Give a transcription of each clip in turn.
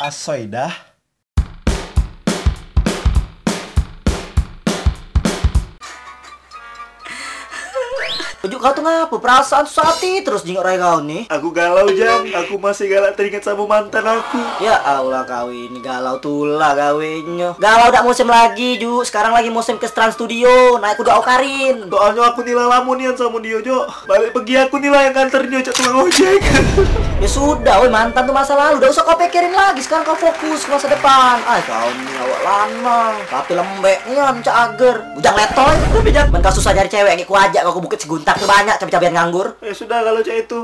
Asoidah. Ujuk kau tuh ngapa? Perasaan susati terus jingok rai kau nih. Aku galau Jang, aku masih galak teringat sama mantan aku. Ya Allah kau ini galau tulah kawinnya. Galau udah musim lagi Ju. Sekarang lagi musim ke Trans Studio. Naik kuda Okarin. Soalnya aku nila lamunian sama dia Jo. Balik pergi aku nila yang nganternya cak tukang ojek. Ya sudah, woi mantan tuh masa lalu. Udah usah kau pikirin lagi. Sekarang kau fokus ke masa depan. Ah kau ini awak lanang. Tapi lembeknya cak ager. Bujang letoy. Tapi jangan. Men kau susah cari cewek. Ku ajak kau ke Bukit Seguntak tuh banyak cabai-cabian nganggur. Ya sudah kalau cak itu.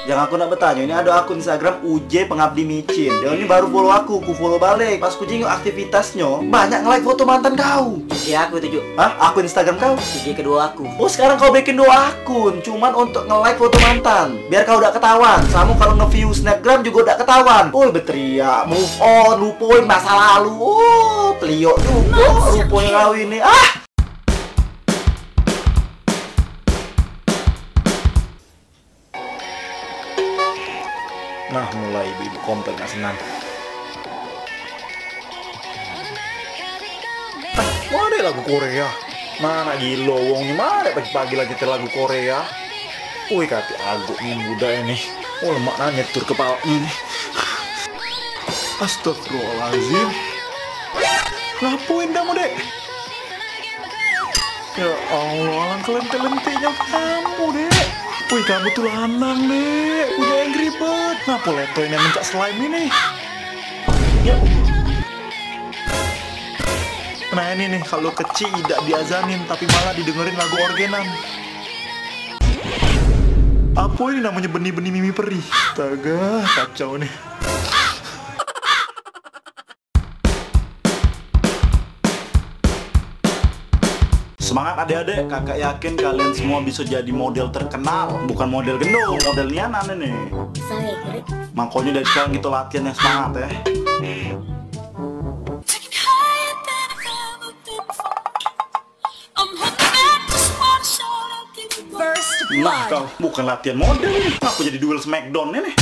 Yang aku nak bertanya, ini ada akun Instagram UJ Pengabdi Micin. Dia ini baru follow aku follow balik. Pas ku jingok aktivitasnya, banyak nge-like foto mantan kau. Ya aku itu Ju. Hah? Akun Instagram kau? IG kedua aku. Oh sekarang kau bikin 2 akun, cuman untuk nge-like foto mantan. Biar kau udah ketahuan. Kamu kalau nge-view snapgram juga udah ketahuan. Oh berteriak, move on, lupain masa lalu. Oh pelio juga, lupain kau ini. Ah! Nah mulai ibu-ibu komplek gak senang. Mana lagu Korea? Mana gila wongnya mana pagi-pagi lagi lagu Korea. Wih kati agak nih muda ini. Oh lemak nanya tur kepala ini. Astagfirullahaladzim. Ngapain kamu dek? Ya Allah, alangkah lente-lentenya kamu dek. Wih kamu tuh lanang dek, punya Angry Bird. Ngapa letoin yang mencak slime ini? Ya nah ini nih, kalau kecil tidak diazanin tapi malah didengerin lagu orgenan. Apa ini namanya benih-benih mimi perih? Astaga, kacau nih. Semangat adik-adik, kakak yakin kalian semua bisa jadi model terkenal. Bukan model gendong, model nianan ini. Makanya dari sekarang kita latihan yang semangat ya. Nah kau, bukan latihan model nih. Aku jadi duel smackdown ini.